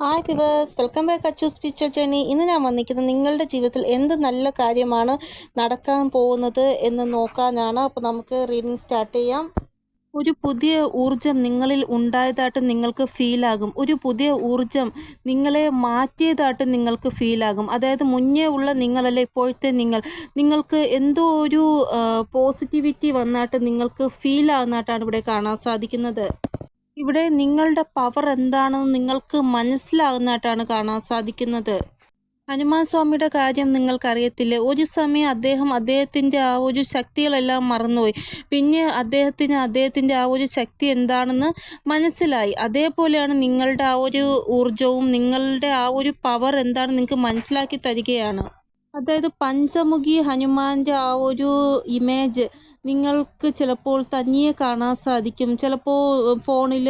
Hi viewers, welcome back Achu's picture journey. ഇന്ന് ഞാൻ വന്നിരിക്കുന്നത് നിങ്ങളുടെ ജീവിതത്തിൽ എന്ത് നല്ല കാര്യമാണ് നടക്കാൻ പോകുന്നത് എന്ന് നോക്കാനാണ്. അപ്പോൾ നമുക്ക് റീഡിങ് സ്റ്റാർട്ട് ചെയ്യാം. ഒരു പുതിയ ഊർജം നിങ്ങളിൽ ഉണ്ടായതായിട്ട് നിങ്ങൾക്ക് ഫീലാകും. ഒരു പുതിയ ഊർജം നിങ്ങളെ മാറ്റിയതായിട്ട് നിങ്ങൾക്ക് ഫീലാകും. അതായത് മുന്നേ ഉള്ള നിങ്ങളല്ല ഇപ്പോഴത്തെ നിങ്ങൾക്ക് എന്തോ ഒരു പോസിറ്റിവിറ്റി വന്നായിട്ട് നിങ്ങൾക്ക് ഫീലാകുന്നതായിട്ടാണ് ഇവിടെ കാണാൻ സാധിക്കുന്നത്. ഇവിടെ നിങ്ങളുടെ പവർ എന്താണെന്ന് നിങ്ങൾക്ക് മനസ്സിലാകുന്നതായിട്ടാണ് കാണാൻ സാധിക്കുന്നത്. ഹനുമാൻ സ്വാമിയുടെ കാര്യം നിങ്ങൾക്കറിയത്തില്ലേ? ഒരു സമയം അദ്ദേഹത്തിൻ്റെ ആ ഒരു ശക്തികളെല്ലാം മറന്നുപോയി. പിന്നെ അദ്ദേഹത്തിൻ്റെ ആ ഒരു ശക്തി എന്താണെന്ന് മനസ്സിലായി. അതേപോലെയാണ് നിങ്ങളുടെ ആ ഒരു ഊർജവും നിങ്ങളുടെ ആ ഒരു പവർ എന്താണെന്ന് നിങ്ങൾക്ക് മനസ്സിലാക്കി തരികയാണ്. അതായത് പഞ്ചമുഖി ഹനുമാൻ്റെ ആ ഒരു ഇമേജ് നിങ്ങൾക്ക് ചിലപ്പോൾ തനിയെ കാണാൻ സാധിക്കും. ചിലപ്പോൾ ഫോണിൽ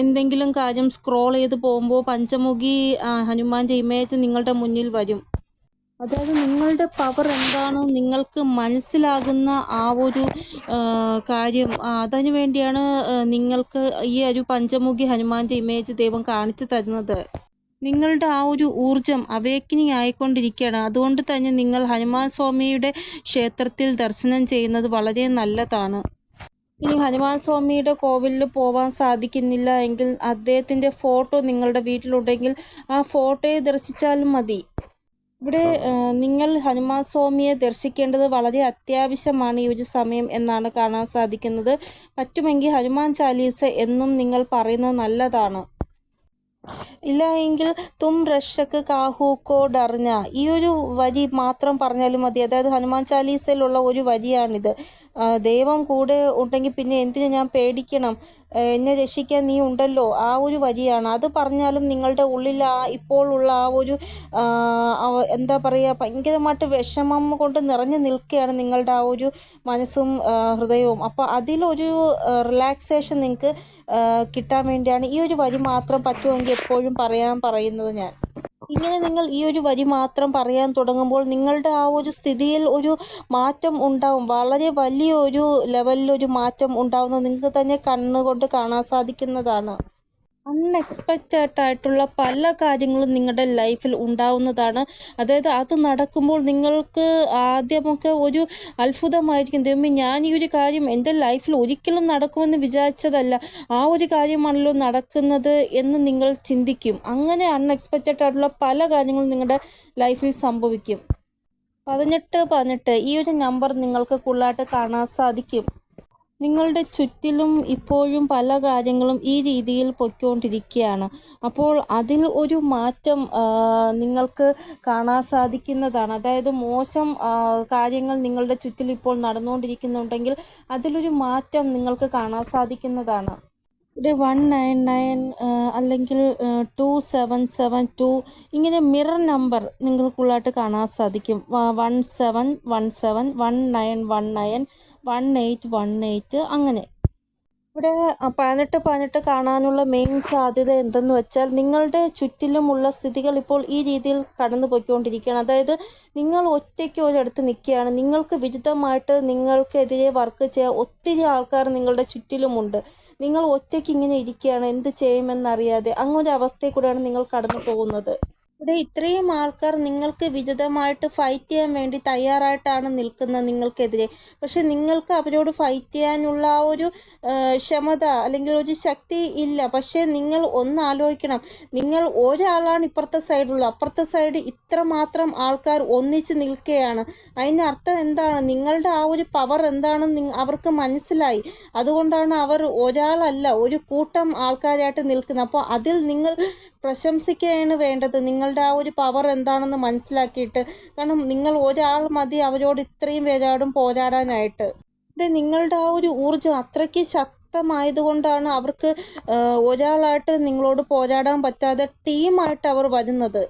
എന്തെങ്കിലും കാര്യം സ്ക്രോൾ ചെയ്ത് പോകുമ്പോൾ പഞ്ചമുഖി ഹനുമാൻ്റെ ഇമേജ് നിങ്ങളുടെ മുന്നിൽ വരും. അതായത് നിങ്ങളുടെ പവർ എന്താണെന്ന് നിങ്ങൾക്ക് മനസ്സിലാകുന്ന ആ ഒരു കാര്യം, അതിനു വേണ്ടിയാണ് നിങ്ങൾക്ക് ഈ ഒരു പഞ്ചമുഖി ഹനുമാൻ്റെ ഇമേജ് ദൈവം കാണിച്ചു തരുന്നത്. നിങ്ങളുടെ ആ ഒരു ഊർജം അവേക്കനിങ് ആയിക്കൊണ്ടിരിക്കുകയാണ്. അതുകൊണ്ട് തന്നെ നിങ്ങൾ ഹനുമാൻ സ്വാമിയുടെ ക്ഷേത്രത്തിൽ ദർശനം ചെയ്യുന്നത് വളരെ നല്ലതാണ്. ഇനി ഹനുമാൻ സ്വാമിയുടെ കോവിലിൽ പോകാൻ സാധിക്കുന്നില്ല എങ്കിൽ അദ്ദേഹത്തിൻ്റെ ഫോട്ടോ നിങ്ങളുടെ വീട്ടിലുണ്ടെങ്കിൽ ആ ഫോട്ടോയെ ദർശിച്ചാലും മതി. ഇവിടെ നിങ്ങൾ ഹനുമാൻ സ്വാമിയെ ദർശിക്കേണ്ടത് വളരെ അത്യാവശ്യമാണ് ഈ ഒരു സമയം എന്നാണ് കാണാൻ സാധിക്കുന്നത്. പറ്റുമെങ്കിൽ ഹനുമാൻ ചാലീസ എന്നും നിങ്ങൾ പറയുന്നത് നല്ലതാണ്. ഇല്ല എങ്കിൽ തും രക്ഷക്ക് കാഹൂക്കോ ഡർഞ്ഞ ഈ ഒരു വരി മാത്രം പറഞ്ഞാലും മതി. അതായത് ഹനുമാൻ ചാലീസയിലുള്ള ഒരു വരിയാണിത്. ദൈവം കൂടെ ഉണ്ടെങ്കിൽ പിന്നെ എന്തിനു ഞാൻ പേടിക്കണം, എന്നെ രക്ഷിക്കാൻ നീ ഉണ്ടല്ലോ, ആ ഒരു വരിയാണ്. അത് പറഞ്ഞാലും നിങ്ങളുടെ ഉള്ളിൽ ഇപ്പോൾ ഉള്ള ആ ഒരു എന്താ പറയുക, ഭയങ്കരമായിട്ട് വിഷമം കൊണ്ട് നിറഞ്ഞു നിൽക്കുകയാണ് നിങ്ങളുടെ ആ ഒരു മനസ്സും ഹൃദയവും. അപ്പോൾ അതിലൊരു റിലാക്സേഷൻ നിങ്ങൾക്ക് കിട്ടാൻ വേണ്ടിയാണ് ഈ ഒരു വരി മാത്രം പറ്റുമെങ്കിൽ എപ്പോഴും പറയുന്നത് ഞാൻ. ഇങ്ങനെ നിങ്ങൾ ഈ ഒരു വരി മാത്രം പറയാൻ തുടങ്ങുമ്പോൾ നിങ്ങളുടെ ആ ഒരു സ്ഥിതിയിൽ ഒരു മാറ്റം ഉണ്ടാവും. വളരെ വലിയൊരു ലെവലിലൊരു മാറ്റം ഉണ്ടാവുന്നത് നിങ്ങൾക്ക് തന്നെ കണ്ണുകൊണ്ട് കാണാൻ സാധിക്കുന്നതാണ്. അൺഎക്സ്പെക്റ്റഡ് ആയിട്ടുള്ള പല കാര്യങ്ങളും നിങ്ങളുടെ ലൈഫിൽ ഉണ്ടാവുന്നതാണ്. അതായത് അത് നടക്കുമ്പോൾ നിങ്ങൾക്ക് ആദ്യമൊക്കെ ഒരു അത്ഭുതമായിരിക്കും. ദൈവമേ, ഞാൻ ഈ ഒരു കാര്യം എൻ്റെ ലൈഫിൽ ഒരിക്കലും നടക്കുമെന്ന് വിചാരിച്ചതല്ല, ആ ഒരു കാര്യമാണല്ലോ നടക്കുന്നത് എന്ന് നിങ്ങൾ ചിന്തിക്കും. അങ്ങനെ അൺഎക്സ്പെക്റ്റഡ് ആയിട്ടുള്ള പല കാര്യങ്ങളും നിങ്ങളുടെ ലൈഫിൽ സംഭവിക്കും. 18 ഈ ഒരു നമ്പർ നിങ്ങൾക്ക് കൂടുതലായിട്ട് കാണാൻ സാധിക്കും. നിങ്ങളുടെ ചുറ്റിലും ഇപ്പോഴും പല കാര്യങ്ങളും ഈ രീതിയിൽ പൊയ്ക്കൊണ്ടിരിക്കുകയാണ്. അപ്പോൾ അതിൽ ഒരു മാറ്റം നിങ്ങൾക്ക് കാണാൻ സാധിക്കുന്നതാണ്. അതായത് മോശം കാര്യങ്ങൾ നിങ്ങളുടെ ചുറ്റിൽ ഇപ്പോൾ നടന്നുകൊണ്ടിരിക്കുന്നുണ്ടെങ്കിൽ അതിലൊരു മാറ്റം നിങ്ങൾക്ക് കാണാൻ സാധിക്കുന്നതാണ്. ഇവിടെ 199 അല്ലെങ്കിൽ 2772 ഇങ്ങനെ മിറർ നമ്പർ നിങ്ങൾക്കുള്ളതായിട്ട് കാണാൻ സാധിക്കും. 1717 1919 1818 അങ്ങനെ. ഇവിടെ 18 കാണാനുള്ള മെയിൻ സാധ്യത എന്തെന്ന് വെച്ചാൽ നിങ്ങളുടെ ചുറ്റിലുമുള്ള സ്ഥിതികൾ ഇപ്പോൾ ഈ രീതിയിൽ കടന്നു പോയിക്കൊണ്ടിരിക്കുകയാണ്. അതായത് നിങ്ങൾ ഒറ്റയ്ക്ക് ഒരിടത്ത് നിൽക്കുകയാണ്. നിങ്ങൾക്ക് വിരുദ്ധമായിട്ട് നിങ്ങൾക്കെതിരെ വർക്ക് ചെയ്യാൻ ഒത്തിരി ആൾക്കാർ നിങ്ങളുടെ ചുറ്റിലുമുണ്ട്. നിങ്ങൾ ഒറ്റയ്ക്ക് ഇങ്ങനെ ഇരിക്കുകയാണ്, എന്ത് ചെയ്യുമെന്നറിയാതെ. അങ്ങനൊരു അവസ്ഥയിൽ കൂടെയാണ് നിങ്ങൾ കടന്നു പോകുന്നത്. ഇവിടെ ഇത്രയും ആൾക്കാർ നിങ്ങൾക്ക് വിരുദ്ധമായിട്ട് ഫൈറ്റ് ചെയ്യാൻ വേണ്ടി തയ്യാറായിട്ടാണ് നിൽക്കുന്നത് നിങ്ങൾക്കെതിരെ. പക്ഷെ നിങ്ങൾക്ക് അവരോട് ഫൈറ്റ് ചെയ്യാനുള്ള ആ ഒരു ക്ഷമത അല്ലെങ്കിൽ ഒരു ശക്തി ഇല്ല. പക്ഷേ നിങ്ങൾ ഒന്ന് ആലോചിക്കണം, നിങ്ങൾ ഒരാളാണ് ഇപ്പുറത്തെ സൈഡുള്ളത്, അപ്പുറത്തെ സൈഡ് ഇത്രമാത്രം ആൾക്കാർ ഒന്നിച്ച് നിൽക്കുകയാണ്. അതിൻ്റെ അർത്ഥം എന്താണ്? നിങ്ങളുടെ ആ ഒരു പവർ എന്താണെന്ന് അവർക്ക് മനസ്സിലായി. അതുകൊണ്ടാണ് അവർ ഒരാളല്ല, ഒരു കൂട്ടം ആൾക്കാരായിട്ട് നിൽക്കുന്നത്. അപ്പോൾ അതിൽ നിങ്ങൾ പ്രശംസിക്കുകയാണ് വേണ്ടത്, നിങ്ങളുടെ ആ ഒരു പവർ എന്താണെന്ന് മനസ്സിലാക്കിയിട്ട്. കാരണം നിങ്ങൾ ഒരാൾ മതി അവരോട് ഇത്രയും പേരോടും പോരാടാനായിട്ട്. ഇവിടെ നിങ്ങളുടെ ആ ഒരു ഊർജ്ജം അത്രയ്ക്ക് ശക്തമായതുകൊണ്ടാണ് അവർക്ക് ഒരാളായിട്ട് നിങ്ങളോട് പോരാടാൻ പറ്റാതെ ടീമായിട്ട് അവർ വരുന്നത്.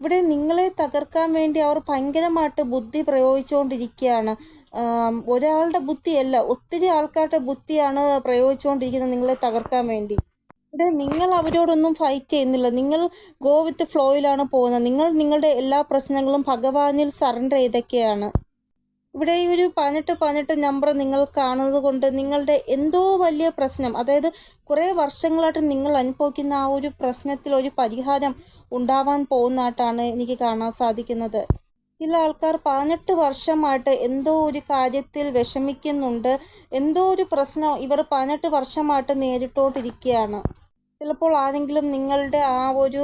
ഇവിടെ നിങ്ങളെ തകർക്കാൻ വേണ്ടി അവർ ഭയങ്കരമായിട്ട് ബുദ്ധി പ്രയോഗിച്ചുകൊണ്ടിരിക്കുകയാണ്. ഒരാളുടെ ബുദ്ധിയല്ല, ഒത്തിരി ആൾക്കാരുടെ ബുദ്ധിയാണ് പ്രയോഗിച്ചുകൊണ്ടിരിക്കുന്നത് നിങ്ങളെ തകർക്കാൻ വേണ്ടി. ഇവിടെ നിങ്ങൾ അവരോടൊന്നും ഫൈറ്റ് ചെയ്യുന്നില്ല, നിങ്ങൾ ഗോ വിത്ത് ഫ്ലോയിലാണ് പോകുന്നത്. നിങ്ങൾ നിങ്ങളുടെ എല്ലാ പ്രശ്നങ്ങളും ഭഗവാനിൽ സറണ്ടർ ചെയ്തൊക്കെയാണ്. ഇവിടെ ഈ ഒരു 18 നമ്പർ നിങ്ങൾ കാണുന്നത് കൊണ്ട് നിങ്ങളുടെ എന്തോ വലിയ പ്രശ്നം, അതായത് കുറേ വർഷങ്ങളായിട്ട് നിങ്ങൾ അനുഭവിക്കുന്ന ആ ഒരു പ്രശ്നത്തിൽ ഒരു പരിഹാരം ഉണ്ടാവാൻ പോകുന്നതായിട്ടാണ് എനിക്ക് കാണാൻ സാധിക്കുന്നത്. ചില ആൾക്കാർ 18 വർഷമായിട്ട് എന്തോ ഒരു കാര്യത്തിൽ വിഷമിക്കുന്നുണ്ട്, എന്തോ ഒരു പ്രശ്നം ഇവർ 18 വർഷമായിട്ട് നേരിട്ടുകൊണ്ടിരിക്കുകയാണ്. ചിലപ്പോൾ ആരെങ്കിലും നിങ്ങളുടെ ആ ഒരു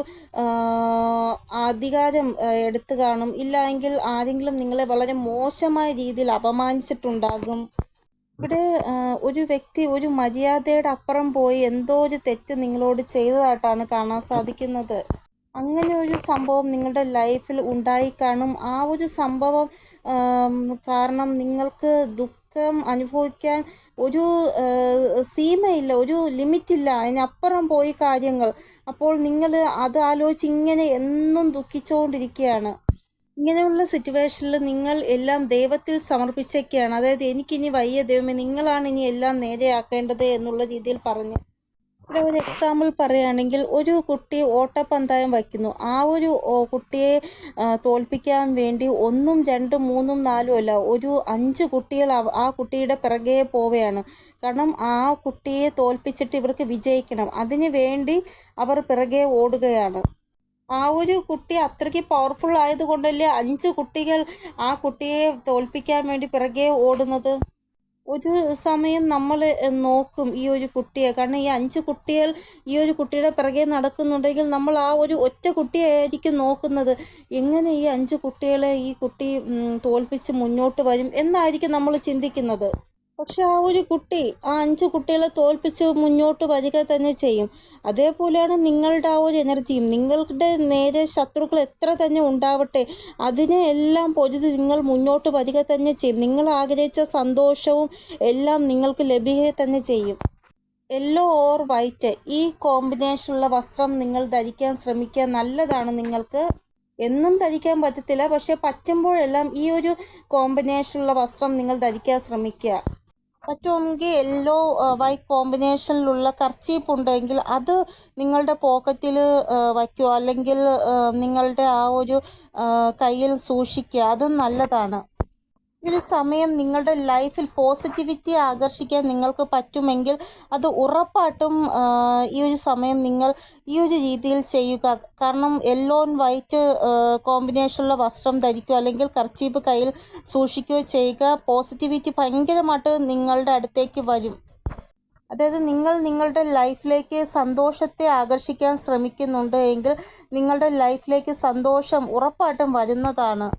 അധികാരം എടുത്തു കാണും, ഇല്ല എങ്കിൽ ആരെങ്കിലും നിങ്ങളെ വളരെ മോശമായ രീതിയിൽ അപമാനിച്ചിട്ടുണ്ടാകും. ഇവിടെ ഒരു വ്യക്തി ഒരു മര്യാദയുടെ അപ്പുറം പോയി എന്തോ ഒരു തെറ്റ് നിങ്ങളോട് ചെയ്തതായിട്ടാണ് കാണാൻ സാധിക്കുന്നത്. അങ്ങനെ ഒരു സംഭവം നിങ്ങളുടെ ലൈഫിൽ ഉണ്ടായി കാണും. ആ ഒരു സംഭവം കാരണം നിങ്ങൾക്ക് ദുഃഖം അനുഭവിക്കാൻ ഒരു സീമയില്ല, ഒരു ലിമിറ്റില്ല, അതിനപ്പുറം പോയി കാര്യങ്ങൾ. അപ്പോൾ നിങ്ങൾ അത് ആലോചിച്ച് ഇങ്ങനെ എന്നും ദുഃഖിച്ചുകൊണ്ടിരിക്കുകയാണ്. ഇങ്ങനെയുള്ള സിറ്റുവേഷനിൽ നിങ്ങൾ എല്ലാം ദൈവത്തിൽ സമർപ്പിച്ചൊക്കെയാണ്, അതായത് എനിക്കിനി വയ്യ ദൈവമേ, നിങ്ങളാണ് ഇനി എല്ലാം നേരെയാക്കേണ്ടത് എന്നുള്ള രീതിയിൽ പറഞ്ഞു. ഇവിടെ ഒരു എക്സാമ്പിൾ പറയുകയാണെങ്കിൽ, ഒരു കുട്ടി ഓട്ടപ്പന്തയം വയ്ക്കുന്നു. ആ ഒരു കുട്ടിയെ തോൽപ്പിക്കാൻ വേണ്ടി 1, 2, 3, 4 അല്ല, ഒരു 5 കുട്ടികൾ ആ കുട്ടിയുടെ പിറകെ പോവുകയാണ്. കാരണം ആ കുട്ടിയെ തോൽപ്പിച്ചിട്ട് ഇവർക്ക് വിജയിക്കണം, അതിനു വേണ്ടി അവർ പിറകെ ഓടുകയാണ്. ആ ഒരു കുട്ടി അത്രയ്ക്ക് പവർഫുൾ ആയതുകൊണ്ടല്ലേ 5 കുട്ടികൾ ആ കുട്ടിയെ തോൽപ്പിക്കാൻ വേണ്ടി പിറകെ ഓടുന്നത്. ഒരു സമയം നമ്മൾ നോക്കും ഈ ഒരു കുട്ടിയെ, കാരണം ഈ 5 കുട്ടികൾ ഈ ഒരു കുട്ടിയുടെ പിറകെ നടക്കുന്നുണ്ടെങ്കിൽ നമ്മൾ ആ ഒരു ഒറ്റ കുട്ടിയായിരിക്കും നോക്കുന്നത്. എങ്ങനെ ഈ 5 കുട്ടികളെ ഈ കുട്ടി തോൽപ്പിച്ച് മുന്നോട്ട് വരും എന്നായിരിക്കും നമ്മൾ ചിന്തിക്കുന്നത്. പക്ഷെ ആ ഒരു കുട്ടി ആ 5 കുട്ടികളെ തോൽപ്പിച്ച് മുന്നോട്ട് വരിക തന്നെ ചെയ്യും. അതേപോലെയാണ് നിങ്ങളുടെ ആ ഒരു എനർജിയും. നിങ്ങളുടെ നേരെ ശത്രുക്കൾ എത്ര തന്നെ ഉണ്ടാവട്ടെ, അതിനെ എല്ലാം പൊരുതി നിങ്ങൾ മുന്നോട്ട് വരിക തന്നെ ചെയ്യും. നിങ്ങൾ ആഗ്രഹിച്ച സന്തോഷവും എല്ലാം നിങ്ങൾക്ക് ലഭിക്കുക തന്നെ ചെയ്യും. യെല്ലോ ഓർ വൈറ്റ്, ഈ കോമ്പിനേഷനുള്ള വസ്ത്രം നിങ്ങൾ ധരിക്കാൻ ശ്രമിക്കുക, നല്ലതാണ്. നിങ്ങൾക്ക് എന്നും ധരിക്കാൻ പറ്റത്തില്ല, പക്ഷെ പറ്റുമ്പോഴെല്ലാം ഈ ഒരു കോമ്പിനേഷനുള്ള വസ്ത്രം നിങ്ങൾ ധരിക്കാൻ ശ്രമിക്കുക. പറ്റുമെങ്കിൽ യെല്ലോ വൈറ്റ് കോമ്പിനേഷനിലുള്ള കർച്ചീപ്പ് ഉണ്ടെങ്കിൽ അത് നിങ്ങളുടെ പോക്കറ്റിൽ വയ്ക്കുക, അല്ലെങ്കിൽ നിങ്ങളുടെ ആ ഒരു കയ്യിൽ സൂക്ഷിക്കുക, അതും നല്ലതാണ്. ഒരു സമയം നിങ്ങളുടെ ലൈഫിൽ പോസിറ്റിവിറ്റി ആകർഷിക്കാൻ നിങ്ങൾക്ക് പറ്റുമെങ്കിൽ അത് ഉറപ്പായിട്ടും ഈ ഒരു സമയം നിങ്ങൾ ഈ ഒരു രീതിയിൽ ചെയ്യുക. കാരണം യെല്ലോ ആൻഡ് വൈറ്റ് കോമ്പിനേഷനുള്ള വസ്ത്രം ധരിക്കുക, അല്ലെങ്കിൽ കർച്ചീപ്പ് കയ്യിൽ സൂക്ഷിക്കുകയോ ചെയ്യുക. പോസിറ്റിവിറ്റി ഭയങ്കരമായിട്ട് നിങ്ങളുടെ അടുത്തേക്ക് വരും. അതായത് നിങ്ങൾ നിങ്ങളുടെ ലൈഫിലേക്ക് സന്തോഷത്തെ ആകർഷിക്കാൻ ശ്രമിക്കുന്നുണ്ട് എങ്കിൽ നിങ്ങളുടെ ലൈഫിലേക്ക് സന്തോഷം ഉറപ്പായിട്ടും വരുന്നതാണ്.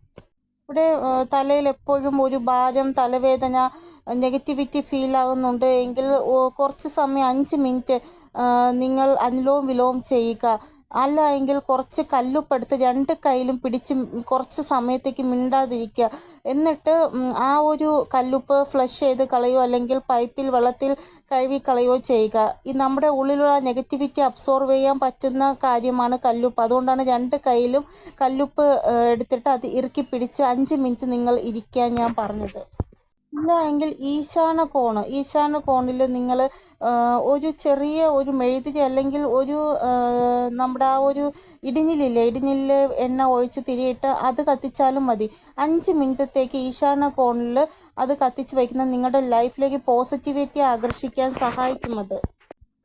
ഇവിടെ തലയിൽ എപ്പോഴും ഒരു ഭാരം, തലവേദന, നെഗറ്റിവിറ്റി ഫീൽ ആകുന്നുണ്ട് എങ്കിൽ കുറച്ച് സമയം 5 മിനിറ്റ് നിങ്ങൾ അനുലോം വിലോം ചെയ്യുക. അല്ല എങ്കിൽ കുറച്ച് കല്ലുപ്പെടുത്ത് 2 കൈയിലും പിടിച്ച് കുറച്ച് സമയത്തേക്ക് മിണ്ടാതിരിക്കുക. എന്നിട്ട് ആ ഒരു കല്ലുപ്പ് ഫ്ലഷ് ചെയ്ത് കളയോ അല്ലെങ്കിൽ പൈപ്പിൽ വെള്ളത്തിൽ കഴുകി കളയോ ചെയ്യുക. ഈ നമ്മുടെ ഉള്ളിലുള്ള നെഗറ്റിവിറ്റി അബ്സോർവ് ചെയ്യാൻ പറ്റുന്ന കാര്യമാണ് കല്ലുപ്പ്. അതുകൊണ്ടാണ് 2 കൈയിലും കല്ലുപ്പ് എടുത്തിട്ട് അത് ഇറുക്കി പിടിച്ച് 5 മിനിറ്റ് നിങ്ങൾ ഇരിക്കാൻ ഞാൻ പറഞ്ഞത്. ഇല്ല എങ്കിൽ ഈശാന കോണിൽ നിങ്ങൾ ഒരു ചെറിയ ഒരു മെഴുതിരി അല്ലെങ്കിൽ ഒരു നമ്മുടെ ആ ഒരു ഇടിഞ്ഞിലിൽ എണ്ണ ഒഴിച്ച് തിരിയിട്ട് അത് കത്തിച്ചാലും മതി. 5 മിനിറ്റത്തേക്ക് ഈശാന കോണിൽ അത് കത്തിച്ച് വയ്ക്കുന്ന നിങ്ങളുടെ ലൈഫിലേക്ക് പോസിറ്റിവിറ്റി ആകർഷിക്കാൻ സഹായിക്കും. അത്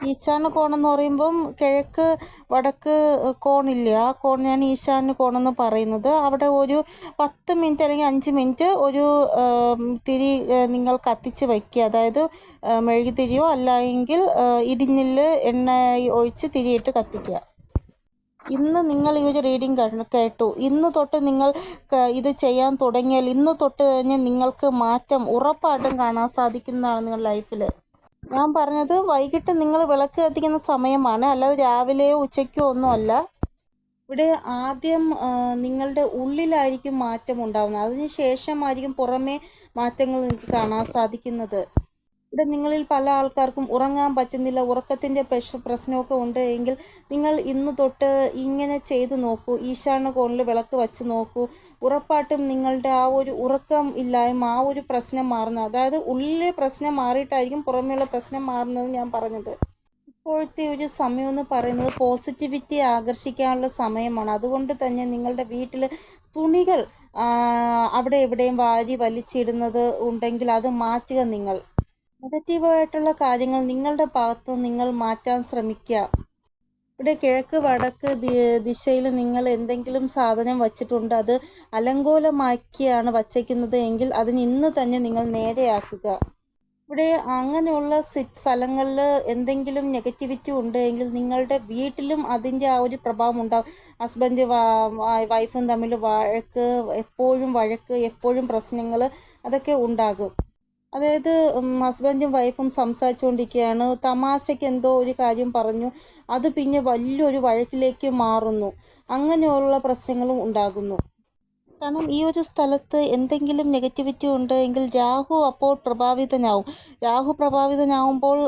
ഈശാന കോണെന്ന് പറയുമ്പം കിഴക്ക് വടക്ക് കോണില്ലേ, ആ കോണിനാണ് ഈശാന കോണെന്ന് പറയുന്നത്. അവിടെ ഒരു 10 മിനിറ്റ് അല്ലെങ്കിൽ 5 മിനിറ്റ് ഒരു തിരി നിങ്ങൾ കത്തിച്ച് വയ്ക്കുക. അതായത് മെഴുകുതിരിയോ അല്ലെങ്കിൽ ഇടിഞ്ഞിൽ എണ്ണ ഒഴിച്ച് തിരിയിട്ട് കത്തിക്കുക. ഇന്ന് നിങ്ങൾ ഈ ഒരു റീഡിംഗ് കേട്ടു. ഇന്ന് തൊട്ട് നിങ്ങൾ ഇത് ചെയ്യാൻ തുടങ്ങിയാൽ ഇന്ന് തൊട്ട് തന്നെ നിങ്ങൾക്ക് മാറ്റം ഉറപ്പായിട്ടും കാണാൻ സാധിക്കുന്നതാണ് നിങ്ങളുടെ ലൈഫിൽ. ഞാൻ പറഞ്ഞത് വൈകിട്ട് നിങ്ങൾ വിളക്ക് കത്തിക്കുന്ന സമയമാണ്, അല്ലാതെ രാവിലെയോ ഉച്ചയ്ക്കോ ഒന്നും അല്ല. ഇവിടെ ആദ്യം നിങ്ങളുടെ ഉള്ളിലായിരിക്കും മാറ്റം ഉണ്ടാകുന്നത്, അതിന് ശേഷമായിരിക്കും പുറമേ മാറ്റങ്ങൾ നിങ്ങൾക്ക് കാണാൻ സാധിക്കുന്നത്. ഇവിടെ നിങ്ങളിൽ പല ആൾക്കാർക്കും ഉറങ്ങാൻ പറ്റുന്നില്ല, ഉറക്കത്തിൻ്റെ പ്രശ്നമൊക്കെ ഉണ്ട് എങ്കിൽ നിങ്ങൾ ഇന്ന് തൊട്ട് ഇങ്ങനെ ചെയ്തു നോക്കൂ. ഈശാന കോണിൽ വിളക്ക് വച്ച് നോക്കൂ. ഉറപ്പായിട്ടും നിങ്ങളുടെ ആ ഒരു ഉറക്കം ഇല്ലായ്മ, ആ ഒരു പ്രശ്നം മാറുന്നത്, അതായത് ഉള്ളിലെ പ്രശ്നം മാറിയിട്ടായിരിക്കും പുറമേയുള്ള പ്രശ്നം മാറുന്നത് ഞാൻ പറഞ്ഞത്. ഇപ്പോഴത്തെ ഒരു സമയം എന്ന് പറയുന്നത് പോസിറ്റിവിറ്റി ആകർഷിക്കാനുള്ള സമയമാണ്. അതുകൊണ്ട് തന്നെ നിങ്ങളുടെ വീട്ടിൽ തുണികൾ അവിടെ എവിടെയും വാരി വലിച്ചിടുന്നത് ഉണ്ടെങ്കിൽ അത് മാറ്റുക നിങ്ങൾ. നെഗറ്റീവായിട്ടുള്ള കാര്യങ്ങൾ നിങ്ങളുടെ ഭാഗത്ത് നിങ്ങൾ മാറ്റാൻ ശ്രമിക്കുക. ഇവിടെ കിഴക്ക് വടക്ക് ദിശയിൽ നിങ്ങൾ എന്തെങ്കിലും സാധനം വച്ചിട്ടുണ്ട്, അത് അലങ്കോലമാക്കിയാണ് വച്ചേക്കുന്നത് എങ്കിൽ അതിന് ഇന്ന് തന്നെ നിങ്ങൾ നേരെയാക്കുക. ഇവിടെ അങ്ങനെയുള്ള സ്ഥലങ്ങളിൽ എന്തെങ്കിലും നെഗറ്റിവിറ്റി ഉണ്ടെങ്കിൽ നിങ്ങളുടെ വീട്ടിലും അതിൻ്റെ ആ ഒരു പ്രഭാവം ഉണ്ടാകും. ഹസ്ബൻഡ് വൈഫും തമ്മിൽ വഴക്ക്, എപ്പോഴും പ്രശ്നങ്ങൾ, അതൊക്കെ ഉണ്ടാകും. അതായത് ഹസ്ബൻഡും വൈഫും സംസാരിച്ചുകൊണ്ടിരിക്കുകയാണ്, തമാശയ്ക്ക് എന്തോ ഒരു കാര്യം പറഞ്ഞു, അത് പിന്നെ വലിയൊരു വഴക്കിലേക്ക് മാറുന്നു. അങ്ങനെയുള്ള പ്രശ്നങ്ങളും ഉണ്ടാകുന്നു. കാരണം ഈ ഒരു സ്ഥലത്ത് എന്തെങ്കിലും നെഗറ്റിവിറ്റി ഉണ്ടെങ്കിൽ രാഹു അപ്പോൾ പ്രഭാവിതനാവും. രാഹു പ്രഭാവിതനാവുമ്പോൾ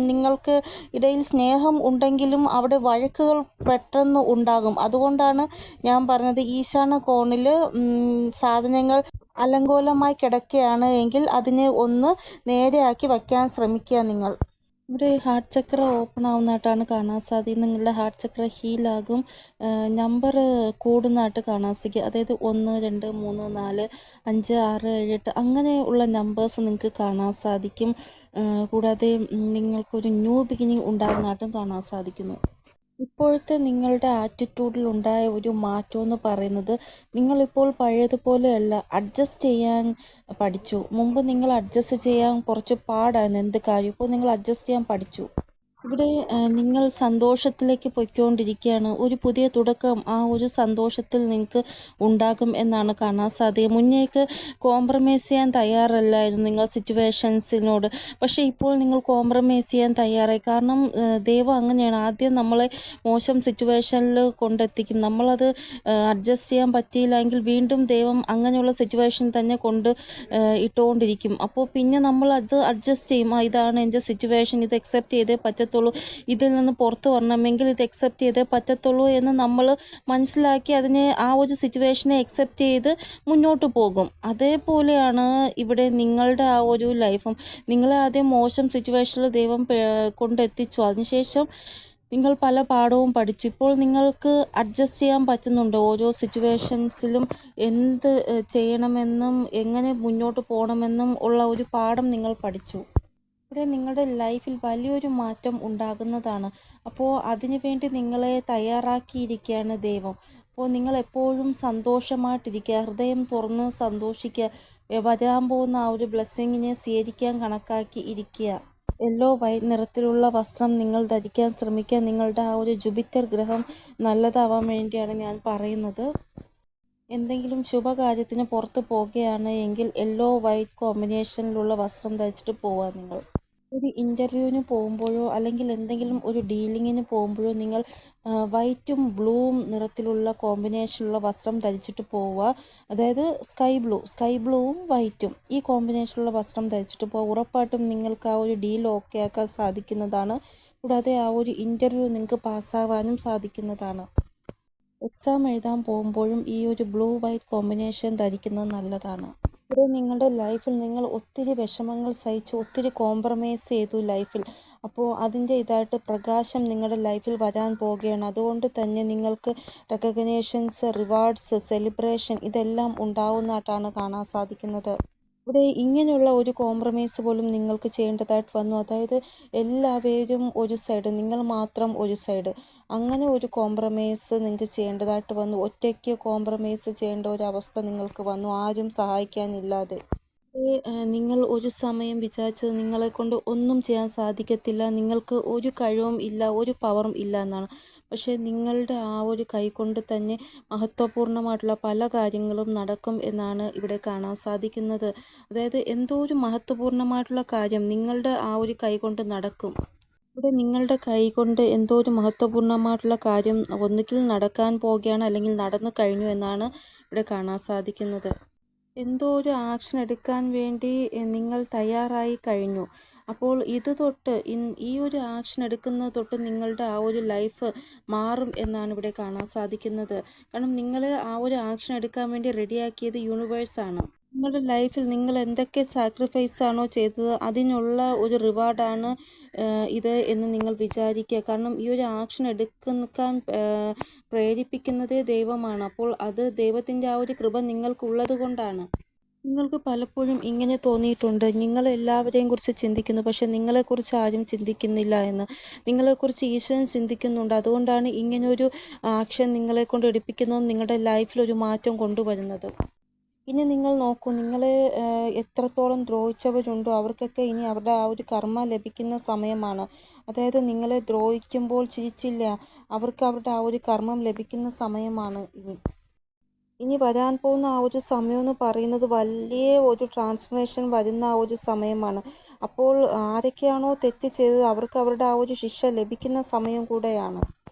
നിങ്ങൾക്ക് ഇടയിൽ സ്നേഹം ഉണ്ടെങ്കിലും അവിടെ വഴക്കുകൾ പെട്ടെന്ന് ഉണ്ടാകും. അതുകൊണ്ടാണ് ഞാൻ പറഞ്ഞത്, ഈശാന കോണിൽ സാധനങ്ങൾ അലങ്കോലമായി കിടക്കുകയാണ് എങ്കിൽ അതിനെ ഒന്ന് നേരെയാക്കി വയ്ക്കാൻ ശ്രമിക്കുക നിങ്ങൾ. ഇവിടെ ഹാർട്ട് ചക്ര ഓപ്പൺ ആവുന്നതായിട്ടാണ് കാണാൻ സാധിക്കുന്നത്. നിങ്ങളുടെ ഹാർട്ട് ചക്ര ഹീലാകും, നമ്പർ കൂടുന്നതായിട്ട് കാണാൻ സാധിക്കും. അതായത് 1, 2, 3, 4, 5, 6, 7, 8 അങ്ങനെയുള്ള നമ്പേഴ്സ് നിങ്ങൾക്ക് കാണാൻ സാധിക്കും. കൂടാതെ നിങ്ങൾക്കൊരു ന്യൂ ബിഗിനിങ് ഉണ്ടാകുന്നതായിട്ടും കാണാൻ സാധിക്കുന്നു. ഇപ്പോഴത്തെ നിങ്ങളുടെ ആറ്റിറ്റ്യൂഡിൽ ഉണ്ടായ ഒരു മാറ്റം എന്ന് പറയുന്നത്, നിങ്ങളിപ്പോൾ പഴയതുപോലെയല്ല, അഡ്ജസ്റ്റ് ചെയ്യാൻ പഠിച്ചു. മുമ്പ് നിങ്ങൾ അഡ്ജസ്റ്റ് ചെയ്യാൻ കുറച്ച് പാടായിരുന്നു എന്ത് കാര്യം, ഇപ്പോൾ നിങ്ങൾ അഡ്ജസ്റ്റ് ചെയ്യാൻ പഠിച്ചു. ഇവിടെ നിങ്ങൾ സന്തോഷത്തിലേക്ക് പൊയ്ക്കൊണ്ടിരിക്കുകയാണ്. ഒരു പുതിയ തുടക്കം ആ ഒരു സന്തോഷത്തിൽ നിങ്ങൾക്ക് ഉണ്ടാകും എന്നാണ് കാണാൻ സാധിക്കുക. മുന്നേക്ക് കോംപ്രമൈസ് ചെയ്യാൻ തയ്യാറല്ലായിരുന്നു നിങ്ങൾ സിറ്റുവേഷൻസിനോട്. പക്ഷേ ഇപ്പോൾ നിങ്ങൾ കോംപ്രമൈസ് ചെയ്യാൻ തയ്യാറായി. കാരണം ദൈവം അങ്ങനെയാണ്, ആദ്യം നമ്മളെ മോശം സിറ്റുവേഷനിൽ കൊണ്ടെത്തിക്കും. നമ്മളത് അഡ്ജസ്റ്റ് ചെയ്യാൻ പറ്റിയില്ലെങ്കിൽ വീണ്ടും ദൈവം അങ്ങനെയുള്ള സിറ്റുവേഷൻ തന്നെ ഇട്ടുകൊണ്ടിരിക്കും. അപ്പോൾ പിന്നെ നമ്മൾ അത് അഡ്ജസ്റ്റ് ചെയ്യും. ഇതാണ് എൻ്റെ സിറ്റുവേഷൻ, ഇത് അക്സെപ്റ്റ് ചെയ്തേ പറ്റത്തുള്ളൂ, ഇതിൽ നിന്ന് പുറത്ത് വരണമെങ്കിൽ ഇത് അക്സെപ്റ്റ് ചെയ്തേ പറ്റത്തുള്ളൂ എന്ന് നമ്മൾ മനസ്സിലാക്കി അതിനെ, ആ ഒരു സിറ്റുവേഷനെ അക്സെപ്റ്റ് ചെയ്ത് മുന്നോട്ട് പോകും. അതേപോലെയാണ് ഇവിടെ നിങ്ങളുടെ ആ ഒരു ലൈഫും. നിങ്ങളെ ആദ്യം മോശം സിറ്റുവേഷനിൽ ദൈവം കൊണ്ടെത്തിച്ചു, അതിനുശേഷം നിങ്ങൾ പല പാഠവും പഠിച്ചു. ഇപ്പോൾ നിങ്ങൾക്ക് അഡ്ജസ്റ്റ് ചെയ്യാൻ പറ്റുന്നുണ്ട്. ഓരോ സിറ്റുവേഷൻസിലും എന്ത് ചെയ്യണമെന്നും എങ്ങനെ മുന്നോട്ട് പോകണമെന്നും ഉള്ള ഒരു പാഠം നിങ്ങൾ പഠിച്ചു. ഇവിടെ നിങ്ങളുടെ ലൈഫിൽ വലിയൊരു മാറ്റം ഉണ്ടാകുന്നതാണ്. അപ്പോൾ അതിനുവേണ്ടി നിങ്ങളെ തയ്യാറാക്കിയിരിക്കുകയാണ് ദൈവം. അപ്പോൾ നിങ്ങൾ എപ്പോഴും സന്തോഷമായിട്ടിരിക്കുക, ഹൃദയം തുറന്ന് സന്തോഷിക്കുക, വരാൻ പോകുന്ന ആ ഒരു ബ്ലെസ്സിങ്ങിനെ സ്വീകരിക്കാൻ കണക്കാക്കി ഇരിക്കുക. യെല്ലോ വൈറ്റ് നിറത്തിലുള്ള വസ്ത്രം നിങ്ങൾ ധരിക്കാൻ ശ്രമിക്കുക. നിങ്ങളുടെ ആ ഒരു ജുപിറ്റർ ഗ്രഹം നല്ലതാവാൻ വേണ്ടിയാണ് ഞാൻ പറയുന്നത്. എന്തെങ്കിലും ശുഭകാര്യത്തിന് പുറത്ത് പോകുകയാണ് എങ്കിൽ യെല്ലോ വൈറ്റ് കോമ്പിനേഷനിലുള്ള വസ്ത്രം ധരിച്ചിട്ട് പോവുക നിങ്ങൾ. ഒരു ഇൻ്റർവ്യൂവിന് പോകുമ്പോഴോ അല്ലെങ്കിൽ എന്തെങ്കിലും ഒരു ഡീലിങ്ങിന് പോകുമ്പോഴോ നിങ്ങൾ വൈറ്റും ബ്ലൂവും നിറത്തിലുള്ള കോമ്പിനേഷനുള്ള വസ്ത്രം ധരിച്ചിട്ട് പോവുക. അതായത് സ്കൈ ബ്ലൂവും വൈറ്റും ഈ കോമ്പിനേഷനുള്ള വസ്ത്രം ധരിച്ചിട്ട് പോവുക. ഉറപ്പായിട്ടും നിങ്ങൾക്ക് ആ ഒരു ഡീൽ ഓക്കെ ആക്കാൻ സാധിക്കുന്നതാണ്. കൂടാതെ ആ ഒരു ഇൻ്റർവ്യൂ നിങ്ങൾക്ക് പാസ്സാവാനും സാധിക്കുന്നതാണ്. എക്സാം എഴുതാൻ പോകുമ്പോഴും ഈ ഒരു ബ്ലൂ വൈറ്റ് കോമ്പിനേഷൻ ധരിക്കുന്നത് നല്ലതാണ്. ഇവിടെ നിങ്ങളുടെ ലൈഫിൽ നിങ്ങൾ ഒത്തിരി വിഷമങ്ങൾ സഹിച്ചു, ഒത്തിരി കോംപ്രമൈസ് ചെയ്തു ലൈഫിൽ. അപ്പോൾ അതിൻ്റെ ഇതായിട്ട് പ്രകാശം നിങ്ങളുടെ ലൈഫിൽ വരാൻ പോവുകയാണ്. അതുകൊണ്ട് തന്നെ നിങ്ങൾക്ക് റെക്കഗ്നേഷൻസ്, റിവാർഡ്സ്, സെലിബ്രേഷൻ ഇതെല്ലാം ഉണ്ടാവുന്നതായിട്ടാണ് കാണാൻ സാധിക്കുന്നത്. ഇവിടെ ഇങ്ങനെയുള്ള ഒരു കോംപ്രമൈസ് പോലും നിങ്ങൾക്ക് ചെയ്യേണ്ടതായിട്ട് വന്നു. അതായത് എല്ലാവരും ഒരു സൈഡ്, നിങ്ങൾ മാത്രം ഒരു സൈഡ്, അങ്ങനെ ഒരു കോംപ്രമൈസ് നിങ്ങൾക്ക് ചെയ്യേണ്ടതായിട്ട് വന്നു. ഒറ്റയ്ക്ക് കോംപ്രമൈസ് ചെയ്യേണ്ട ഒരു അവസ്ഥ നിങ്ങൾക്ക് വന്നു, ആരും സഹായിക്കാനില്ലാതെ. നിങ്ങൾ ഒരു സമയം വിചാരിച്ചത് നിങ്ങളെക്കൊണ്ട് ഒന്നും ചെയ്യാൻ സാധിക്കത്തില്ല, നിങ്ങൾക്ക് ഒരു കഴിവും ഇല്ല, ഒരു പവറും ഇല്ല എന്നാണ്. പക്ഷേ നിങ്ങളുടെ ആ ഒരു കൈ കൊണ്ട് തന്നെ മഹത്വപൂർണ്ണമായിട്ടുള്ള പല കാര്യങ്ങളും നടക്കും എന്നാണ് ഇവിടെ കാണാൻ സാധിക്കുന്നത്. അതായത് എന്തോ ഒരു മഹത്വപൂർണ്ണമായിട്ടുള്ള കാര്യം നിങ്ങളുടെ ആ ഒരു കൈ കൊണ്ട് നടക്കും. ഇവിടെ നിങ്ങളുടെ കൈ കൊണ്ട് എന്തോ ഒരു മഹത്വപൂർണ്ണമായിട്ടുള്ള കാര്യം ഒന്നുകിൽ നടക്കാൻ പോവുകയാണ് അല്ലെങ്കിൽ നടന്നു കഴിഞ്ഞു എന്നാണ് ഇവിടെ കാണാൻ സാധിക്കുന്നത്. എന്തോ ഒരു ആക്ഷൻ എടുക്കാൻ വേണ്ടി നിങ്ങൾ തയ്യാറായി കഴിഞ്ഞു. അപ്പോൾ ഇത് തൊട്ട് ഈ ഒരു ആക്ഷൻ എടുക്കുന്നത് തൊട്ട് നിങ്ങളുടെ ആ ഒരു ലൈഫ് മാറും എന്നാണ് ഇവിടെ കാണാൻ സാധിക്കുന്നത്. കാരണം നിങ്ങൾ ആ ഒരു ആക്ഷൻ എടുക്കാൻ വേണ്ടി റെഡിയാക്കിയത് യൂണിവേഴ്സാണ്. നിങ്ങളുടെ ലൈഫിൽ നിങ്ങൾ എന്തൊക്കെ സാക്രിഫൈസ് ആണോ ചെയ്തത് അതിനുള്ള ഒരു റിവാർഡാണ് ഇത് എന്ന് നിങ്ങൾ വിചാരിക്കുക. കാരണം ഈ ഒരു ആക്ഷൻ എടുക്കാൻ പ്രേരിപ്പിക്കുന്നതേ ദൈവമാണ്. അപ്പോൾ അത് ദൈവത്തിൻ്റെ ആ ഒരു കൃപ നിങ്ങൾക്കുള്ളത് കൊണ്ടാണ്. നിങ്ങൾക്ക് പലപ്പോഴും ഇങ്ങനെ തോന്നിയിട്ടുണ്ട്, നിങ്ങൾ എല്ലാവരെയും കുറിച്ച് ചിന്തിക്കുന്നു, പക്ഷെ നിങ്ങളെക്കുറിച്ച് ആരും ചിന്തിക്കുന്നില്ല എന്ന്. നിങ്ങളെക്കുറിച്ച് ഈശ്വരൻ ചിന്തിക്കുന്നുണ്ട്. അതുകൊണ്ടാണ് ഇങ്ങനൊരു ആക്ഷൻ നിങ്ങളെ കൊണ്ട് എടുപ്പിക്കുന്നതും നിങ്ങളുടെ ലൈഫിൽ ഒരു മാറ്റം കൊണ്ടുവരുന്നത്. ഇനി നിങ്ങൾ നോക്കൂ, നിങ്ങളെ എത്രത്തോളം ദ്രോഹിച്ചവരുണ്ടോ അവർക്കൊക്കെ ഇനി അവരുടെ ആ ഒരു കർമ്മ ലഭിക്കുന്ന സമയമാണ്. അതായത് നിങ്ങളെ ദ്രോഹിക്കുമ്പോൾ ചിരിച്ചില്ല, അവർക്ക് അവരുടെ ആ ഒരു കർമ്മം ലഭിക്കുന്ന സമയമാണ് ഇനി വരാൻ പോകുന്ന ആ ഒരു സമയമെന്ന് പറയുന്നത് വലിയ ഒരു ട്രാൻസ്ഫർമേഷൻ വരുന്ന ആ ഒരു സമയമാണ്. അപ്പോൾ ആരൊക്കെയാണോ തെറ്റ് ചെയ്തത് അവർക്ക് അവരുടെ ആ ഒരു ശിക്ഷ ലഭിക്കുന്ന സമയം കൂടെയാണ്.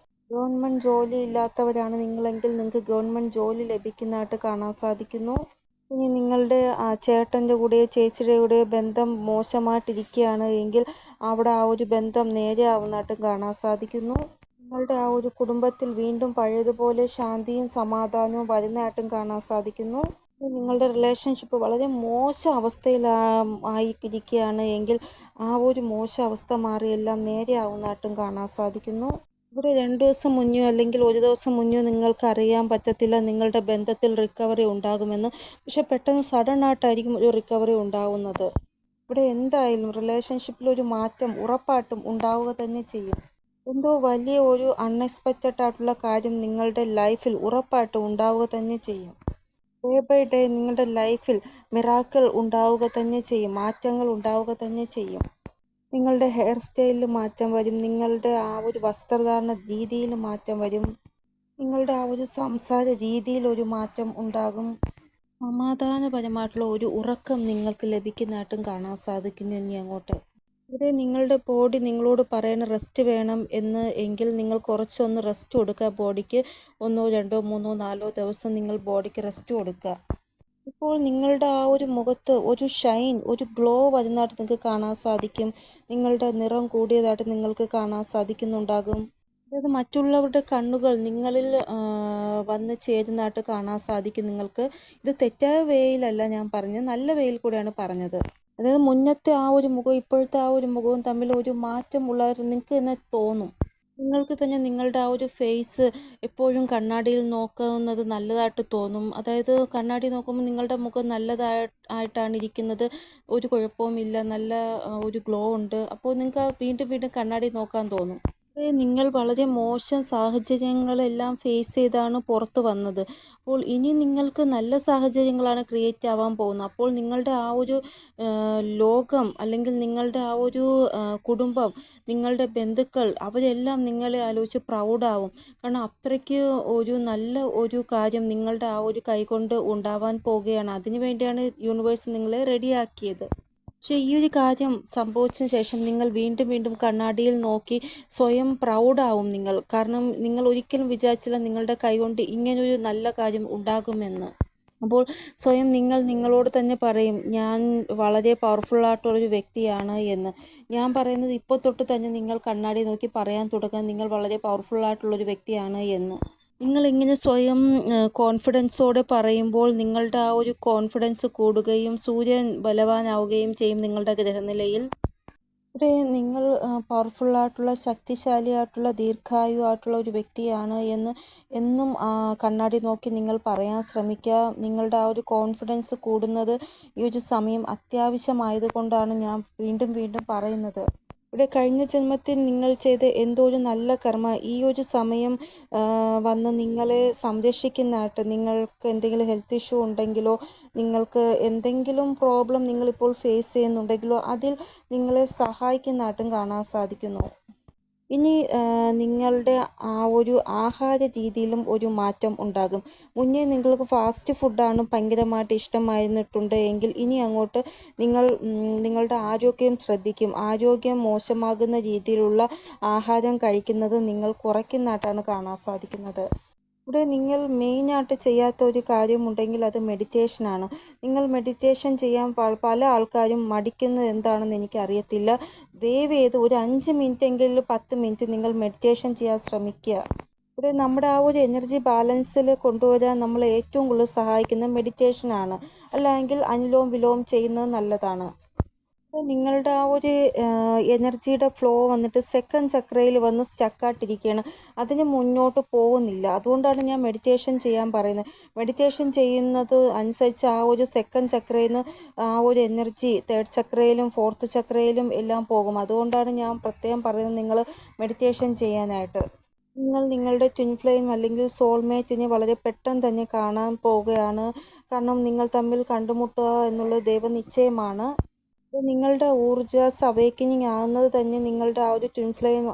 ഗവൺമെൻറ് ജോലി ഇല്ലാത്തവരാണ് നിങ്ങളെങ്കിൽ നിങ്ങൾക്ക് ഗവൺമെൻറ് ജോലി ലഭിക്കുന്നതായിട്ട് കാണാൻ സാധിക്കുന്നു. ഇനി നിങ്ങളുടെ ചേട്ടൻ്റെ കൂടെയോ ചേച്ചിയുടെ കൂടെയോ ബന്ധം മോശമായിട്ടിരിക്കുകയാണ് എങ്കിൽ അവിടെ ആ ഒരു ബന്ധം നേരെയാവുന്നതായിട്ടും കാണാൻ സാധിക്കുന്നു. നിങ്ങളുടെ ആ ഒരു കുടുംബത്തിൽ വീണ്ടും പഴയതുപോലെ ശാന്തിയും സമാധാനവും വരുന്നതായിട്ടും കാണാൻ സാധിക്കുന്നു. നിങ്ങളുടെ റിലേഷൻഷിപ്പ് വളരെ മോശം അവസ്ഥയിൽ ആയിരിക്കുകയാണ് എങ്കിൽ ആ ഒരു മോശം അവസ്ഥ മാറി എല്ലാം നേരെയാവുന്നതായിട്ടും കാണാൻ സാധിക്കുന്നു. ഇവിടെ 2 ദിവസം മുന്നോ അല്ലെങ്കിൽ ഒരു ദിവസം മുന്നോ നിങ്ങൾക്ക് അറിയാൻ പറ്റത്തില്ല നിങ്ങളുടെ ബന്ധത്തിൽ റിക്കവറി ഉണ്ടാകുമെന്ന്. പക്ഷെ പെട്ടെന്ന് സഡൻ ആയിട്ടായിരിക്കും ഒരു റിക്കവറി ഉണ്ടാവുന്നത്. ഇവിടെ എന്തായാലും റിലേഷൻഷിപ്പിൽ ഒരു മാറ്റം ഉറപ്പായിട്ടും ഉണ്ടാവുക തന്നെ ചെയ്യും. എന്തോ വലിയ ഒരു അൺഎക്സ്പെക്റ്റഡ് ആയിട്ടുള്ള കാര്യം നിങ്ങളുടെ ലൈഫിൽ ഉറപ്പായിട്ടും ഉണ്ടാവുക തന്നെ ചെയ്യും. ഡേ ബൈ ഡേ നിങ്ങളുടെ ലൈഫിൽ മിറാക്കിൾ ഉണ്ടാവുക തന്നെ ചെയ്യും, മാറ്റങ്ങൾ ഉണ്ടാവുക തന്നെ ചെയ്യും. നിങ്ങളുടെ ഹെയർ സ്റ്റൈലിൽ മാറ്റം വരും, നിങ്ങളുടെ ആ ഒരു വസ്ത്രധാരണ രീതിയിൽ മാറ്റം വരും, നിങ്ങളുടെ ആ ഒരു സംസാര രീതിയിൽ ഒരു മാറ്റം ഉണ്ടാകും. സമാധാനപരമായിട്ടുള്ള ഒരു ഉറക്കം നിങ്ങൾക്ക് ലഭിക്കുന്നതായിട്ടും കാണാൻ സാധിക്കുന്നു. ഇനി അങ്ങോട്ട് ഇവിടെ നിങ്ങളുടെ ബോഡി നിങ്ങളോട് പറയുന്ന റെസ്റ്റ് വേണം എന്ന് എങ്കിൽ നിങ്ങൾ കുറച്ചൊന്ന് റെസ്റ്റ് കൊടുക്കുക ബോഡിക്ക്. 1, 2, 3, 4 ദിവസം നിങ്ങൾ ബോഡിക്ക് റെസ്റ്റ് കൊടുക്കുക. ഇപ്പോൾ നിങ്ങളുടെ ആ ഒരു മുഖത്ത് ഒരു ഷൈൻ, ഒരു ഗ്ലോ വരുന്നതായിട്ട് നിങ്ങൾക്ക് കാണാൻ സാധിക്കും. നിങ്ങളുടെ നിറം കൂടിയതായിട്ട് നിങ്ങൾക്ക് കാണാൻ സാധിക്കുന്നുണ്ടാകും. അതായത് മറ്റുള്ളവരുടെ കണ്ണുകൾ നിങ്ങളിൽ വന്ന് ചേരുന്നതായിട്ട് കാണാൻ സാധിക്കും നിങ്ങൾക്ക്. ഇത് തെറ്റായ വേയിലല്ല ഞാൻ പറഞ്ഞത്, നല്ല വേയിൽ കൂടെയാണ് പറഞ്ഞത്. അതായത് മുന്നത്തെ ആ ഒരു മുഖവും ഇപ്പോഴത്തെ ആ ഒരു മുഖവും തമ്മിൽ ഒരു മാറ്റം ഉള്ളവർ നിങ്ങൾക്ക് തന്നെ തോന്നും. നിങ്ങൾക്ക് തന്നെ നിങ്ങളുടെ ആ ഒരു ഫേസ് എപ്പോഴും കണ്ണാടിയിൽ നോക്കുന്നത് നല്ലതായിട്ട് തോന്നും. അതായത് കണ്ണാടി നോക്കുമ്പോൾ നിങ്ങളുടെ മുഖം ആയിട്ടാണ് ഇരിക്കുന്നത്, ഒരു കുഴപ്പവുമില്ല, നല്ല ഒരു ഗ്ലോ ഉണ്ട്. അപ്പോൾ നിങ്ങൾക്ക് വീണ്ടും വീണ്ടും കണ്ണാടി നോക്കാൻ തോന്നും. നിങ്ങൾ വളരെ മോശം സാഹചര്യങ്ങളെല്ലാം ഫേസ് ചെയ്താണ് പുറത്ത് വന്നത്. അപ്പോൾ ഇനി നിങ്ങൾക്ക് നല്ല സാഹചര്യങ്ങളാണ് ക്രിയേറ്റ് ആവാൻ പോകുന്നത്. അപ്പോൾ നിങ്ങളുടെ ആ ഒരു ലോകം അല്ലെങ്കിൽ നിങ്ങളുടെ ആ ഒരു കുടുംബം, നിങ്ങളുടെ ബന്ധുക്കൾ അവരെല്ലാം നിങ്ങളെ ആലോചിച്ച് പ്രൗഡാവും. കാരണം അത്രയ്ക്ക് ഒരു നല്ല ഒരു കാര്യം നിങ്ങളുടെ ആ ഒരു കൈകൊണ്ട് ഉണ്ടാവാൻ പോവുകയാണ്. അതിനു വേണ്ടിയാണ് യൂണിവേഴ്സ് നിങ്ങളെ റെഡിയാക്കിയത്. പക്ഷേ ഈ ഒരു കാര്യം സംഭവിച്ചതിന് ശേഷം നിങ്ങൾ വീണ്ടും വീണ്ടും കണ്ണാടിയിൽ നോക്കി സ്വയം പ്രൗഡാവും നിങ്ങൾ. കാരണം നിങ്ങൾ ഒരിക്കലും വിചാരിച്ചില്ല നിങ്ങളുടെ കൈകൊണ്ട് ഇങ്ങനൊരു നല്ല കാര്യം ഉണ്ടാകുമെന്ന്. അപ്പോൾ സ്വയം നിങ്ങൾ നിങ്ങളോട് തന്നെ പറയും, ഞാൻ വളരെ പവർഫുള്ളായിട്ടുള്ളൊരു വ്യക്തിയാണ് എന്ന്. ഞാൻ പറയുന്നത് ഇപ്പോൾ തൊട്ട് തന്നെ നിങ്ങൾ കണ്ണാടി നോക്കി പറയാൻ തുടങ്ങുക, നിങ്ങൾ വളരെ പവർഫുള്ളായിട്ടുള്ളൊരു വ്യക്തിയാണ് എന്ന്. നിങ്ങളിങ്ങനെ സ്വയം കോൺഫിഡൻസോടെ പറയുമ്പോൾ നിങ്ങളുടെ ആ ഒരു കോൺഫിഡൻസ് കൂടുകയും സൂര്യൻ ബലവാനാവുകയും ചെയ്യും നിങ്ങളുടെ ഗ്രഹനിലയിൽ. ഇവിടെ നിങ്ങൾ പവർഫുള്ളായിട്ടുള്ള ശക്തിശാലിയായിട്ടുള്ള ദീർഘായു ആയിട്ടുള്ള ഒരു വ്യക്തിയാണ് എന്ന് എന്നും കണ്ണാടി നോക്കി നിങ്ങൾ പറയാൻ ശ്രമിക്കുക. നിങ്ങളുടെ ആ ഒരു കോൺഫിഡൻസ് കൂടുന്നത് ഈ ഒരു സമയം അത്യാവശ്യമായതുകൊണ്ടാണ് ഞാൻ വീണ്ടും വീണ്ടും പറയുന്നത്. ഇവിടെ കഴിഞ്ഞ ജന്മത്തിൽ നിങ്ങൾ ചെയ്ത എന്തോ ഒരു നല്ല കർമ്മ ഈ ഒരു സമയം വന്ന് നിങ്ങളെ സംരക്ഷിക്കുന്നതായിട്ട്, നിങ്ങൾക്ക് എന്തെങ്കിലും ഹെൽത്ത് ഇഷ്യൂ ഉണ്ടെങ്കിലോ നിങ്ങൾക്ക് എന്തെങ്കിലും പ്രോബ്ലം നിങ്ങളിപ്പോൾ ഫേസ് ചെയ്യുന്നുണ്ടെങ്കിലോ അതിൽ നിങ്ങളെ സഹായിക്കുന്നതായിട്ടും കാണാൻ സാധിക്കുന്നു. ഇനി നിങ്ങളുടെ ആ ഒരു ആഹാര രീതിയിലും ഒരു മാറ്റം ഉണ്ടാകും. മുന്നേ നിങ്ങൾക്ക് ഫാസ്റ്റ് ഫുഡാണ് ഭയങ്കരമായിട്ട് ഇഷ്ടമായിരുന്നിട്ടുണ്ട് എങ്കിൽ ഇനി അങ്ങോട്ട് നിങ്ങൾ നിങ്ങളുടെ ആരോഗ്യം ശ്രദ്ധിക്കും. ആരോഗ്യം മോശമാകുന്ന രീതിയിലുള്ള ആഹാരം കഴിക്കുന്നത് നിങ്ങൾ കുറയ്ക്കുന്നതായിട്ടാണ് കാണാൻ സാധിക്കുന്നത്. ഇവിടെ നിങ്ങൾ മെയിനായിട്ട് ചെയ്യാത്ത ഒരു കാര്യമുണ്ടെങ്കിൽ അത് മെഡിറ്റേഷനാണ്. നിങ്ങൾ മെഡിറ്റേഷൻ ചെയ്യാൻ പല ആൾക്കാരും മടിക്കുന്നത് എന്താണെന്ന് എനിക്കറിയത്തില്ല. ദയവേത് ഒരു 5 മിനിറ്റെങ്കിലും 10 മിനിറ്റ് നിങ്ങൾ മെഡിറ്റേഷൻ ചെയ്യാൻ ശ്രമിക്കുക. ഇവിടെ നമ്മുടെ ആ ഒരു എനർജി ബാലൻസിൽ കൊണ്ടുവരാൻ നമ്മളെ ഏറ്റവും കൂടുതൽ സഹായിക്കുന്നത് മെഡിറ്റേഷനാണ്. അല്ലെങ്കിൽ അനുലോം വിലോം ചെയ്യുന്നത് നല്ലതാണ്. അപ്പോൾ നിങ്ങളുടെ ആ ഒരു എനർജിയുടെ ഫ്ലോ വന്നിട്ട് സെക്കൻഡ് ചക്രയിൽ വന്ന് സ്റ്റക്കായിട്ടിരിക്കുകയാണ്. അതിന് മുന്നോട്ട് പോകുന്നില്ല. അതുകൊണ്ടാണ് ഞാൻ മെഡിറ്റേഷൻ ചെയ്യാൻ പറയുന്നത്. മെഡിറ്റേഷൻ ചെയ്യുന്നത് അനുസരിച്ച് ആ ഒരു സെക്കൻഡ് ചക്രയിൽ നിന്ന് ആ ഒരു എനർജി തേർഡ് ചക്രയിലും ഫോർത്ത് ചക്രയിലും എല്ലാം പോകും. അതുകൊണ്ടാണ് ഞാൻ പ്രത്യേകം പറയുന്നത് നിങ്ങൾ മെഡിറ്റേഷൻ ചെയ്യാനായിട്ട്. നിങ്ങൾ നിങ്ങളുടെ ട്വിൻ ഫ്ലെയിം അല്ലെങ്കിൽ സോൾമേറ്റിനെ വളരെ പെട്ടെന്ന് തന്നെ കാണാൻ പോവുകയാണ്. കാരണം നിങ്ങൾ തമ്മിൽ കണ്ടുമുട്ടുക എന്നുള്ളത് ദൈവനിശ്ചയമാണ്. അപ്പോൾ നിങ്ങളുടെ ഊർജ്ജസ് അവേക്കനിങ് ആകുന്നത് തന്നെ നിങ്ങളുടെ ആ ഒരു ട്വിൻ ഫ്ലെയിം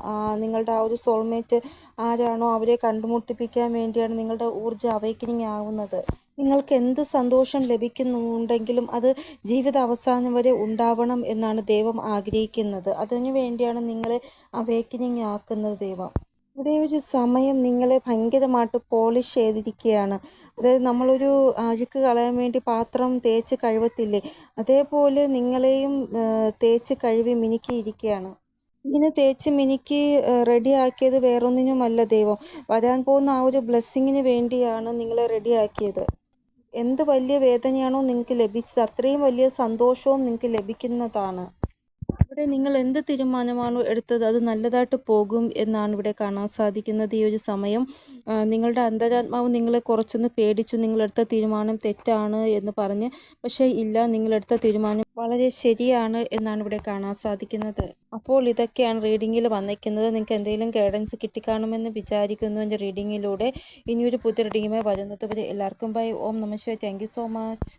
നിങ്ങളുടെ ആ ഒരു സോൾമേറ്റ് ആരാണോ അവരെ കണ്ടുമുട്ടിപ്പിക്കാൻ വേണ്ടിയാണ് നിങ്ങളുടെ ഊർജ്ജ അവേക്കനിങ് ആവുന്നത്. നിങ്ങൾക്ക് എന്ത് സന്തോഷം ലഭിക്കുന്നുണ്ടെങ്കിലും അത് ജീവിത അവസാനം വരെ ഉണ്ടാവണം എന്നാണ് ദൈവം ആഗ്രഹിക്കുന്നത്. അതിനു വേണ്ടിയാണ് നിങ്ങളെ അവേക്കനിങ് ആക്കുന്നത് ദൈവം. ഇവിടെ ഒരു സമയം നിങ്ങളെ ഭയങ്കരമായിട്ട് പോളിഷ് ചെയ്തിരിക്കുകയാണ്. അതായത് നമ്മളൊരു അഴുക്ക് കളയാൻ വേണ്ടി പാത്രം തേച്ച് കഴുകത്തില്ലേ, അതേപോലെ നിങ്ങളെയും തേച്ച് കഴുകി മിനുക്കിയിരിക്കുകയാണ്. ഇങ്ങനെ തേച്ച് മിനുക്കി റെഡിയാക്കിയത് വേറൊന്നിനുമല്ല ദൈവം. വരാൻ പോകുന്ന ആ ഒരു ബ്ലെസ്സിങ്ങിന് വേണ്ടിയാണ് നിങ്ങളെ റെഡിയാക്കിയത്. എന്ത് വലിയ വേദനയാണോ നിങ്ങൾക്ക് ലഭിച്ചത് അത്രയും വലിയ സന്തോഷവും നിങ്ങൾക്ക് ലഭിക്കുന്നതാണ്. ഇവിടെ നിങ്ങൾ എന്ത് തീരുമാനമാണോ എടുത്തത് അത് നല്ലതായിട്ട് പോകും എന്നാണ് ഇവിടെ കാണാൻ സാധിക്കുന്നത്. ഈ ഒരു സമയം നിങ്ങളുടെ അന്തരാത്മാവ് നിങ്ങളെ കുറച്ചൊന്ന് പേടിച്ചു. നിങ്ങളെടുത്ത തീരുമാനം തെറ്റാണ് എന്ന് പറഞ്ഞ്, പക്ഷേ ഇല്ല, നിങ്ങളെടുത്ത തീരുമാനം വളരെ ശരിയാണ് എന്നാണ് ഇവിടെ കാണാൻ സാധിക്കുന്നത്. അപ്പോൾ ഇതൊക്കെയാണ് റീഡിങ്ങിൽ വന്നിരിക്കുന്നത്. നിങ്ങൾക്ക് എന്തെങ്കിലും ഗൈഡൻസ് കിട്ടിക്കാണുമെന്ന് വിചാരിക്കുന്നു എൻ്റെ റീഡിങ്ങിലൂടെ. ഇനിയൊരു പുതിയ റീഡിങ്ങുമായി വരുന്നത് വരെ എല്ലാവർക്കും ബൈ. ഓം നമഃ ശിവായ. Thank you so much.